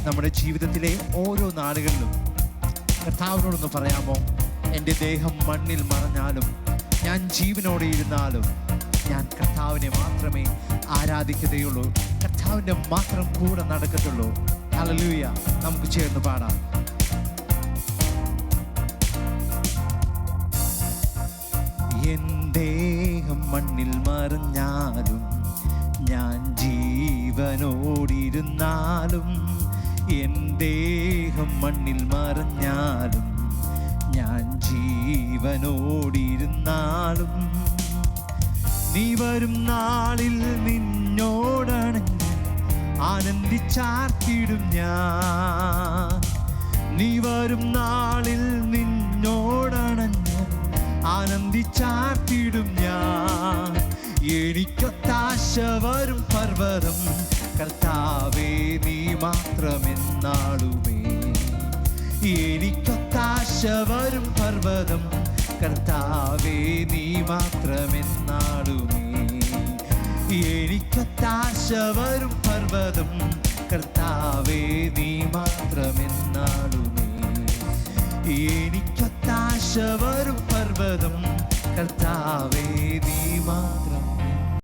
നമ്മുടെ ജീവിതത്തിലെ ഓരോ നാളുകളിലും കർത്താവിനോടൊന്ന് പറയാമോ? എൻ്റെ ദേഹം മണ്ണിൽ മറഞ്ഞാലും, ഞാൻ ജീവനോടെ ഇരുന്നാലും, ഞാൻ കർത്താവിനെ മാത്രമേ ആരാധിക്കുകയുള്ളൂ, കർത്താവിൻ്റെ മാത്രം കൂടെ നടക്കത്തുള്ളൂ. ഹല്ലേലൂയ. നമുക്ക് ചേർന്ന് പാടാം. എൻ ദേഹം മണ്ണിൽ മറഞ്ഞാലും, ഞാൻ ജീവനോടിരുന്നാലും, എൻ ദേഹം മണ്ണിൽ മറഞ്ഞാലും, ഞാൻ ജീവനോടിരുന്നാലും, നീ വരും നാളിൽ നിന്നോടണഞ്ഞ് ആനന്ദിച്ചാർത്തിടും ഞാൻ. നീ വരും നാളിൽ നിന്നോടണഞ്ഞ് ആനന്ദിച്ചാർത്തിടും ഞാൻ. എനിക്കൊത്താശ വരും പർവ്വതം കർത്താവേ നീ മാത്രമെന്നാളുമേ. എനിക്കൊത്താശ വരും പർവ്വതം കർത്താവേ നീ മാത്രമെന്നാളുമേ. എനിക്കൊത്താശ വരും പർവ്വതം കർത്താവേ നീ മാത്രമെന്നാളുമേ. എനിക്കൊത്താശ വരും പർവ്വതം കർത്താവേ നീ മാത്രം.